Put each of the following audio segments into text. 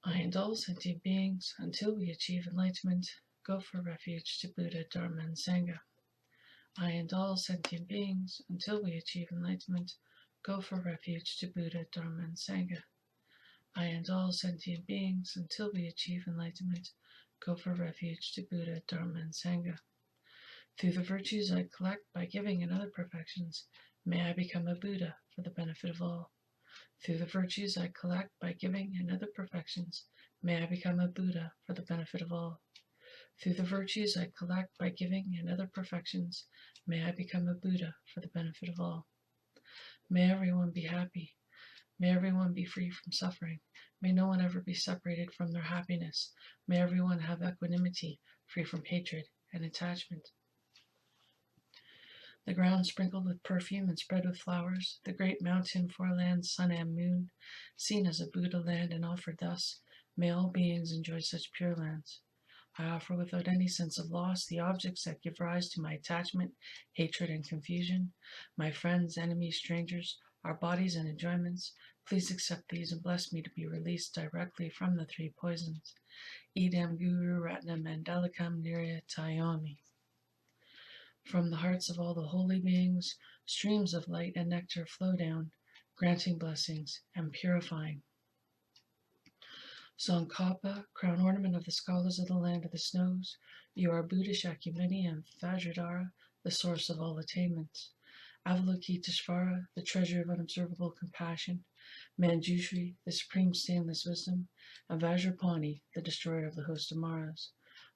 I and all sentient beings, until we achieve enlightenment, go for refuge to Buddha, Dharma, and Sangha. I and all sentient beings, until we achieve enlightenment, go for refuge to Buddha, Dharma, and Sangha. I and all sentient beings, until we achieve enlightenment, go for refuge to Buddha, Dharma, and Sangha. Through the virtues I collect by giving and other perfections, may I become a Buddha for the benefit of all. Through the virtues I collect by giving and other perfections, may I become a Buddha for the benefit of all. Through the virtues I collect by giving and other perfections, may I become a Buddha for the benefit of all. May everyone be happy. May everyone be free from suffering. May no one ever be separated from their happiness. May everyone have equanimity, free from hatred and attachment. The ground sprinkled with perfume and spread with flowers, the great mountain, four lands, sun and moon, seen as a Buddha land and offered thus, may all beings enjoy such pure lands. I offer without any sense of loss the objects that give rise to my attachment, hatred, and confusion, my friends, enemies, strangers, our bodies and enjoyments. Please accept these and bless me to be released directly from the three poisons. Idam Guru Ratnam Mandalikam Niryatayomi. From the hearts of all the holy beings, streams of light and nectar flow down, granting blessings and purifying. Tsongkhapa, crown ornament of the scholars of the land of the snows, you are Buddha Shakyamuni and Vajradhara, the source of all attainments. Avalokiteshvara, the treasure of unobservable compassion, Manjushri, the supreme stainless wisdom, and Vajrapani, the destroyer of the host of Maras.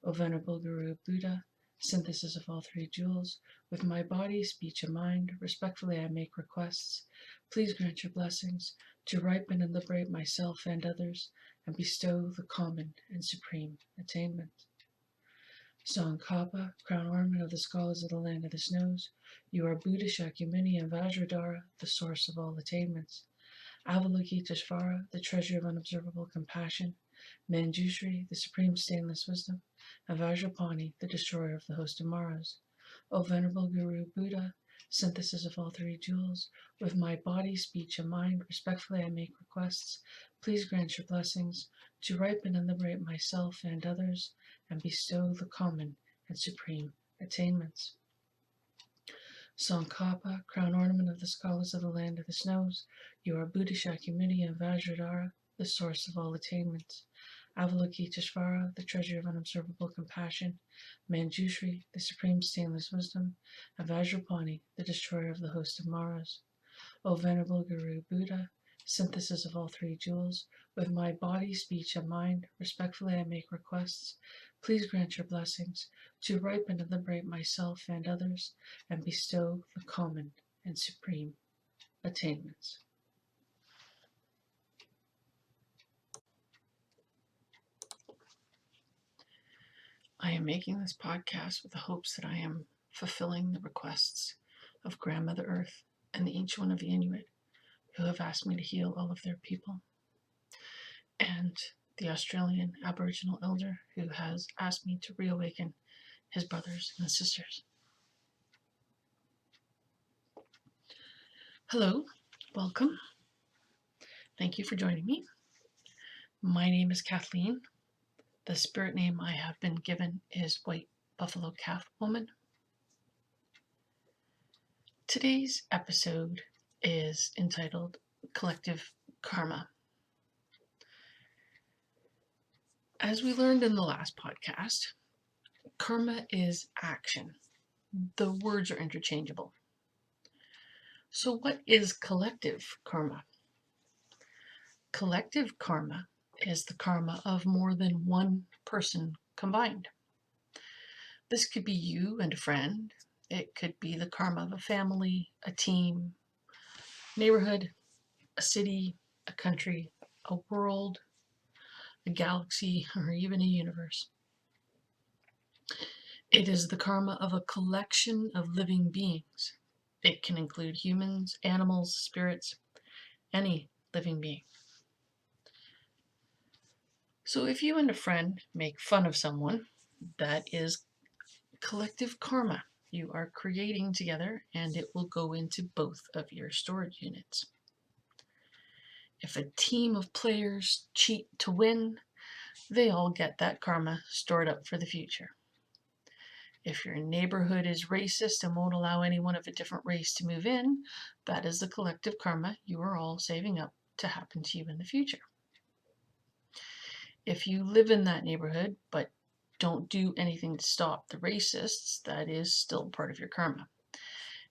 O Venerable Guru Buddha, synthesis of all three jewels, with my body, speech, and mind, respectfully I make requests. Please grant your blessings to ripen and liberate myself and others, and bestow the common and supreme attainment. Tsongkhapa, crown ornament of the scholars of the land of the snows, you are Buddha Shakyamuni and Vajradhara, the source of all attainments. Avalokiteshvara, the treasure of unobservable compassion, Manjushri, the supreme stainless wisdom, and Vajrapani, the destroyer of the host of Maras. O Venerable Guru Buddha, synthesis of all three jewels, with my body, speech, and mind, respectfully I make requests. Please grant your blessings to ripen and liberate myself and others, and bestow the common and supreme attainments. Tsongkhapa, crown ornament of the scholars of the land of the snows, you are Buddha Shakyamuni and Vajradhara, the source of all attainments. Avalokiteshvara, the treasure of unobservable compassion, Manjushri, the supreme stainless wisdom, and Vajrapani, the destroyer of the host of Maras. O Venerable Guru Buddha, synthesis of all three jewels, with my body, speech, and mind, respectfully I make requests. Please grant your blessings to ripen and liberate myself and others, and bestow the common and supreme attainments. I am making this podcast with the hopes that I am fulfilling the requests of Grandmother Earth and the Ancient One of the Inuit, who have asked me to heal all of their people, and the Australian Aboriginal elder who has asked me to reawaken his brothers and sisters. Hello, welcome. Thank you for joining me. My name is Kathleen. The spirit name I have been given is White Buffalo Calf Woman. Today's episode is entitled Collective Karma. As we learned in the last podcast, karma is action. The words are interchangeable. So what is collective karma? Collective karma is the karma of more than one person combined. This could be you and a friend. It could be the karma of a family, a team, neighborhood, a city, a country, a world, a galaxy, or even a universe. It is the karma of a collection of living beings. It can include humans, animals, spirits, any living being. So if you and a friend make fun of someone, that is collective karma. You are creating together, and it will go into both of your storage units. If a team of players cheat to win, they all get that karma stored up for the future. If your neighborhood is racist and won't allow anyone of a different race to move in, that is the collective karma you are all saving up to happen to you in the future. If you live in that neighborhood but don't do anything to stop the racists, that is still part of your karma.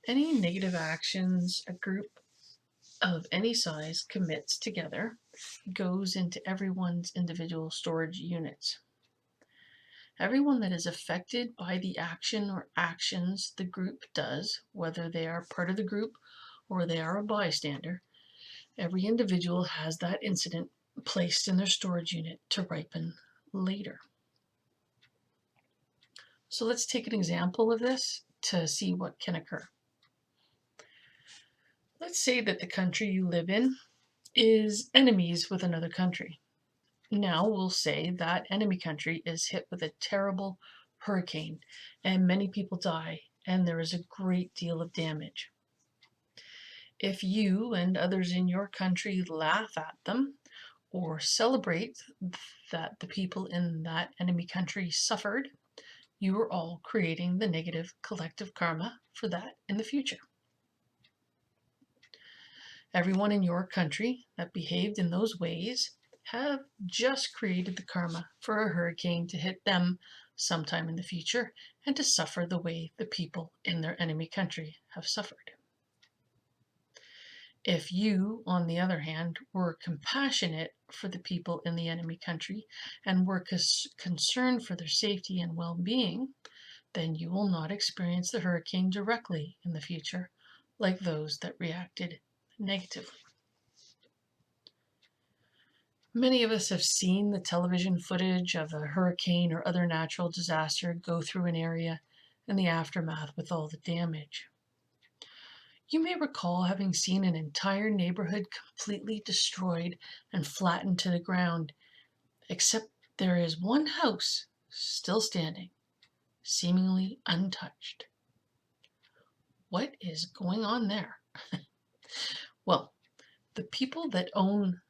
Any negative actions a group of any size commits together goes into everyone's individual storage units. Everyone that is affected by the action or actions the group does, whether they are part of the group or they are a bystander, every individual has that incident placed in their storage unit to ripen later. So let's take an example of this to see what can occur. Let's say that the country you live in is enemies with another country. Now we'll say that enemy country is hit with a terrible hurricane and many people die and there is a great deal of damage. If you and others in your country laugh at them or celebrate that the people in that enemy country suffered, you are all creating the negative collective karma for that in the future. Everyone in your country that behaved in those ways have just created the karma for a hurricane to hit them sometime in the future and to suffer the way the people in their enemy country have suffered. If you, on the other hand, were compassionate for the people in the enemy country and were concerned for their safety and well-being, then you will not experience the hurricane directly in the future like those that reacted negatively. Many of us have seen the television footage of a hurricane or other natural disaster go through an area and the aftermath with all the damage. You may recall having seen an entire neighborhood completely destroyed and flattened to the ground, except there is one house still standing, seemingly untouched. What is going on there? Well, the people that own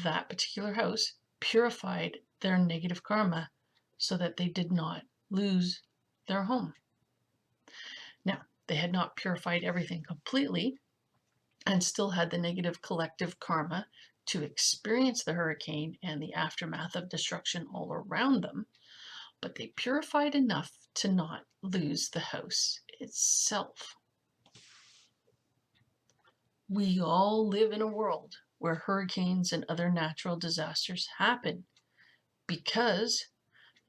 that particular house purified their negative karma so that they did not lose their home. Now, they had not purified everything completely and still had the negative collective karma to experience the hurricane and the aftermath of destruction all around them, but they purified enough to not lose the house itself. We all live in a world where hurricanes and other natural disasters happen because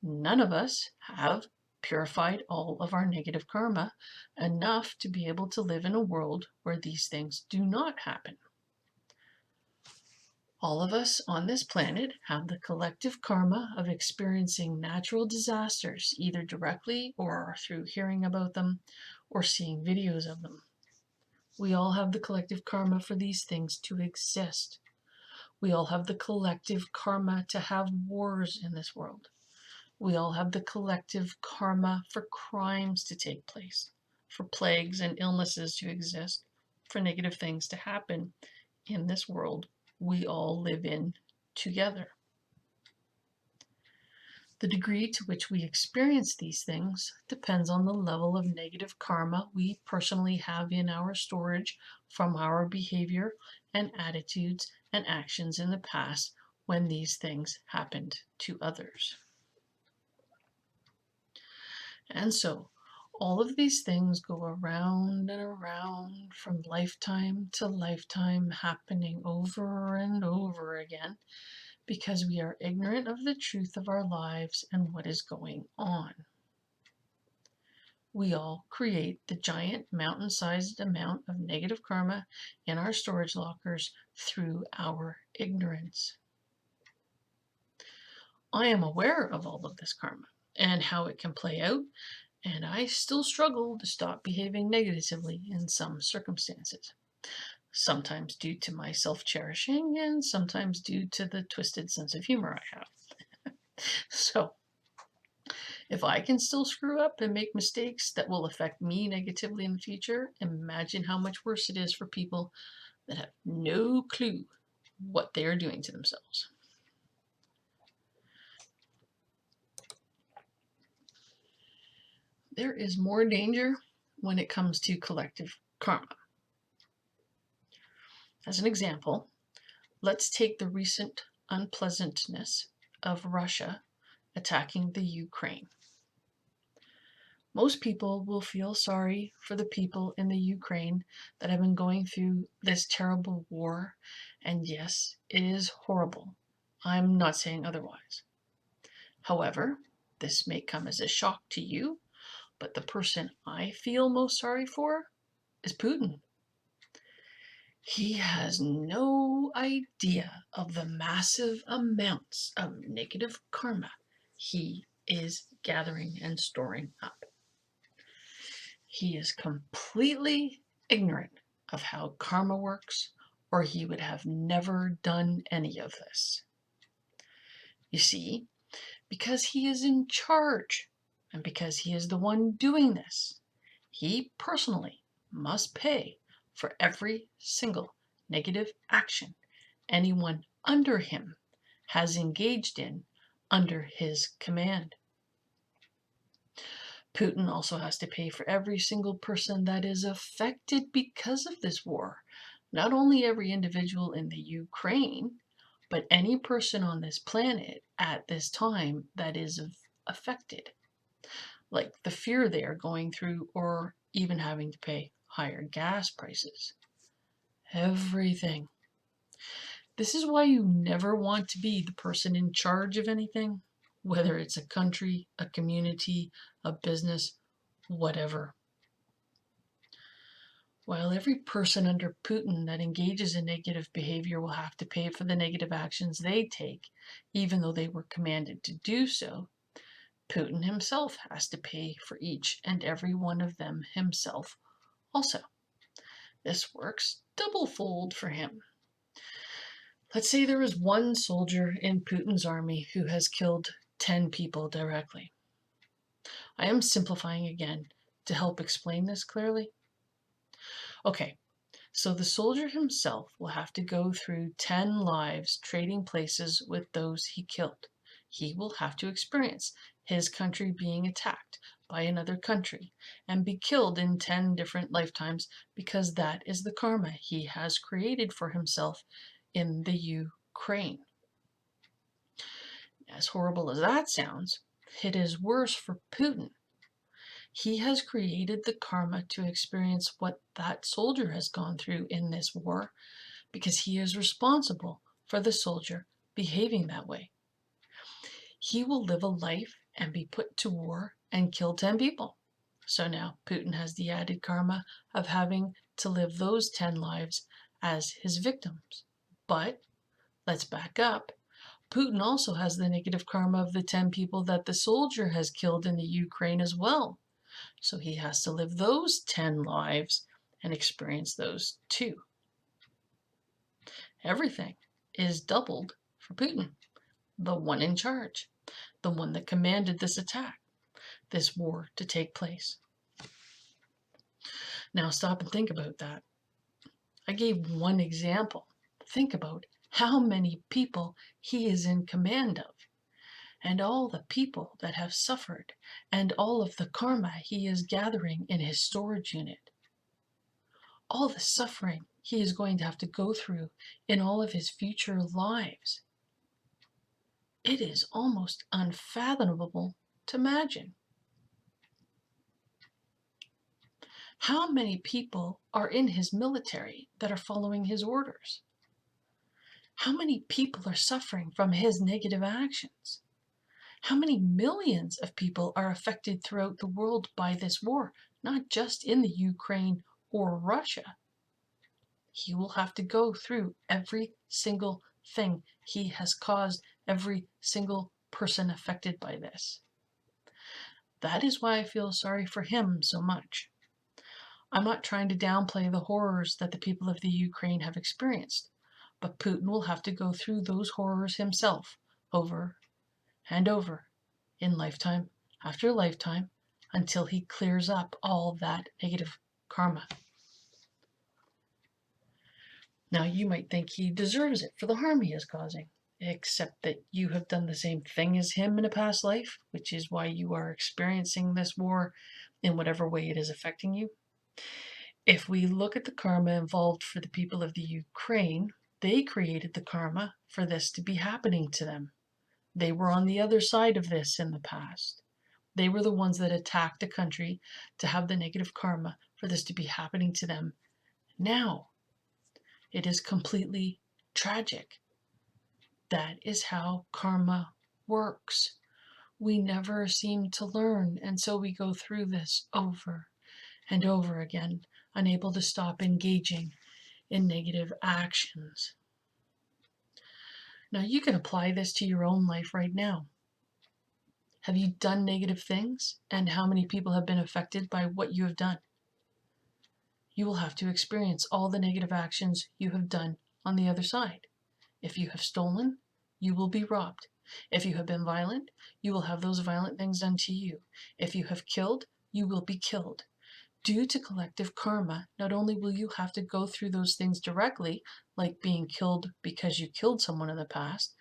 none of us have purified all of our negative karma enough to be able to live in a world where these things do not happen. All of us on this planet have the collective karma of experiencing natural disasters, either directly or through hearing about them or seeing videos of them. We all have the collective karma for these things to exist. We all have the collective karma to have wars in this world. We all have the collective karma for crimes to take place, for plagues and illnesses to exist, for negative things to happen in this world we all live in together. The degree to which we experience these things depends on the level of negative karma we personally have in our storage from our behavior and attitudes and actions in the past when these things happened to others. And so, all of these things go around and around from lifetime to lifetime, happening over and over again, because we are ignorant of the truth of our lives and what is going on. We all create the giant mountain-sized amount of negative karma in our storage lockers through our ignorance. I am aware of all of this karma and how it can play out, and I still struggle to stop behaving negatively in some circumstances. Sometimes due to my self-cherishing and sometimes due to the twisted sense of humor I have. So, if I can still screw up and make mistakes that will affect me negatively in the future, imagine how much worse it is for people that have no clue what they are doing to themselves. There is more danger when it comes to collective karma. As an example, let's take the recent unpleasantness of Russia attacking the Ukraine. Most people will feel sorry for the people in the Ukraine that have been going through this terrible war, and yes, it is horrible. I'm not saying otherwise. However, this may come as a shock to you, but the person I feel most sorry for is Putin. He has no idea of the massive amounts of negative karma he is gathering and storing up. He is completely ignorant of how karma works, or he would have never done any of this. You see, because he is in charge, and because he is the one doing this, he personally must pay for every single negative action anyone under him has engaged in under his command. Putin also has to pay for every single person that is affected because of this war. Not only every individual in the Ukraine, but any person on this planet at this time that is affected. Like the fear they are going through, or even having to pay higher gas prices. Everything. This is why you never want to be the person in charge of anything, whether it's a country, a community, a business, whatever. While every person under Putin that engages in negative behavior will have to pay for the negative actions they take, even though they were commanded to do so, Putin himself has to pay for each and every one of them himself also. This works double-fold for him. Let's say there is one soldier in Putin's army who has killed 10 people directly. I am simplifying again to help explain this clearly. Okay, so the soldier himself will have to go through 10 lives trading places with those he killed. He will have to experience his country being attacked by another country and be killed in 10 different lifetimes, because that is the karma he has created for himself in the Ukraine. As horrible as that sounds, it is worse for Putin. He has created the karma to experience what that soldier has gone through in this war, because he is responsible for the soldier behaving that way. He will live a life and be put to war and kill 10 people. So now Putin has the added karma of having to live those 10 lives as his victims. But let's back up. Putin also has the negative karma of the 10 people that the soldier has killed in the Ukraine as well. So he has to live those 10 lives and experience those too. Everything is doubled for Putin, the one in charge, the one that commanded this attack, this war to take place. Now stop and think about that. I gave one example. Think about how many people he is in command of, and all the people that have suffered, and all of the karma he is gathering in his storage unit. All the suffering he is going to have to go through in all of his future lives. It is almost unfathomable to imagine. How many people are in his military that are following his orders? How many people are suffering from his negative actions? How many millions of people are affected throughout the world by this war, not just in the Ukraine or Russia? He will have to go through every single thing he has caused every single person affected by this. That is why I feel sorry for him so much. I'm not trying to downplay the horrors that the people of the Ukraine have experienced, but Putin will have to go through those horrors himself over and over in lifetime after lifetime until he clears up all that negative karma. Now, you might think he deserves it for the harm he is causing, except that you have done the same thing as him in a past life, which is why you are experiencing this war in whatever way it is affecting you. If we look at the karma involved for the people of the Ukraine, they created the karma for this to be happening to them. They were on the other side of this in the past. They were the ones that attacked a country to have the negative karma for this to be happening to them now. It is completely tragic. That is how karma works. We never seem to learn, and so we go through this over and over again, unable to stop engaging in negative actions. Now, you can apply this to your own life right now. Have you done negative things? And how many people have been affected by what you have done? You will have to experience all the negative actions you have done on the other side. If you have stolen, you will be robbed. If you have been violent, you will have those violent things done to you. If you have killed, you will be killed. Due to collective karma, not only will you have to go through those things directly, like being killed because you killed someone in the past,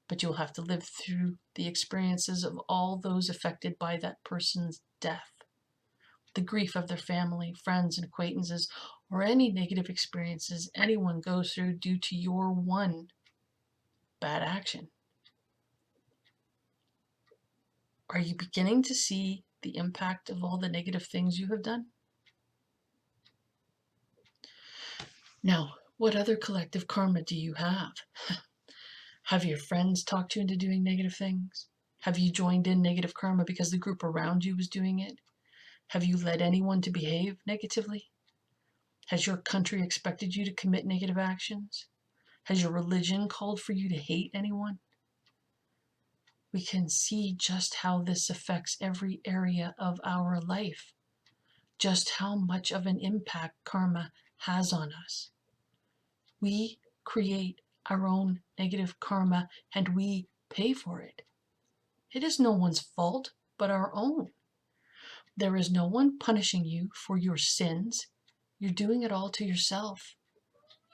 but you'll have to live through the experiences of all those affected by that person's death. The grief of their family, friends, and acquaintances, or any negative experiences anyone goes through due to your one bad action. Are you beginning to see the impact of all the negative things you have done? Now, what other collective karma do you have? Have your friends talked you into doing negative things? Have you joined in negative karma because the group around you was doing it? Have you led anyone to behave negatively? Has your country expected you to commit negative actions? Has your religion called for you to hate anyone? We can see just how this affects every area of our life, just how much of an impact karma has on us. We create our own negative karma and we pay for it. It is no one's fault but our own. There is no one punishing you for your sins. You're doing it all to yourself.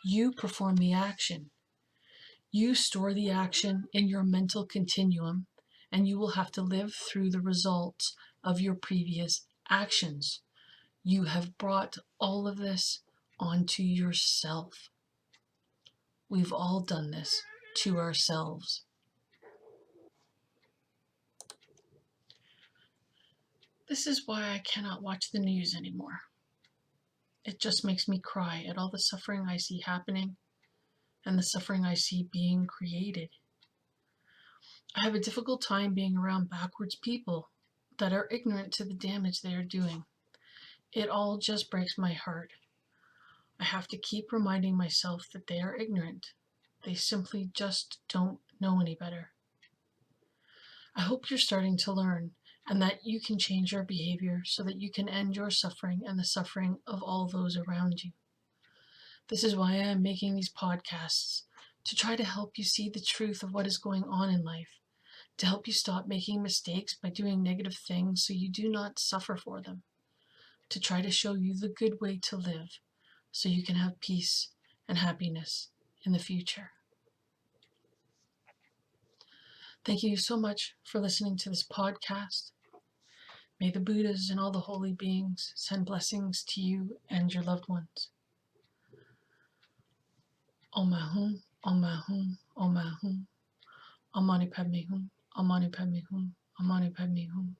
You perform the action. You store the action in your mental continuum, and you will have to live through the results of your previous actions. You have brought all of this onto yourself. We've all done this to ourselves. This is why I cannot watch the news anymore. It just makes me cry at all the suffering I see happening and the suffering I see being created. I have a difficult time being around backwards people that are ignorant to the damage they are doing. It all just breaks my heart. I have to keep reminding myself that they are ignorant. They simply just don't know any better. I hope you're starting to learn and that you can change your behavior so that you can end your suffering and the suffering of all those around you. This is why I am making these podcasts, to try to help you see the truth of what is going on in life, to help you stop making mistakes by doing negative things so you do not suffer for them, to try to show you the good way to live so you can have peace and happiness in the future. Thank you so much for listening to this podcast. May the Buddhas and all the holy beings send blessings to you and your loved ones. Om Ahum, Om Ahum, Om Ahum. Om Mani Padme Hum, Om Mani Padme Hum, Om Mani Padme Hum.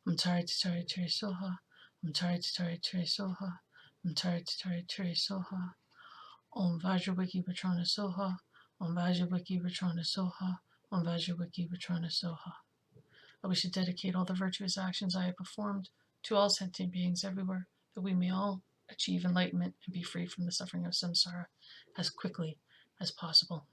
Om Tari Tatari Tari Soha, Om Tari Tatari Tari Soha, Om Tari Tatari Tari Soha. Om Vajrawiki Patrana Soha, Om Vajrawiki Patrana Soha, Om Vajrawiki Patrana Soha. I wish to dedicate all the virtuous actions I have performed to all sentient beings everywhere, that we may all achieve enlightenment and be free from the suffering of samsara as quickly as possible.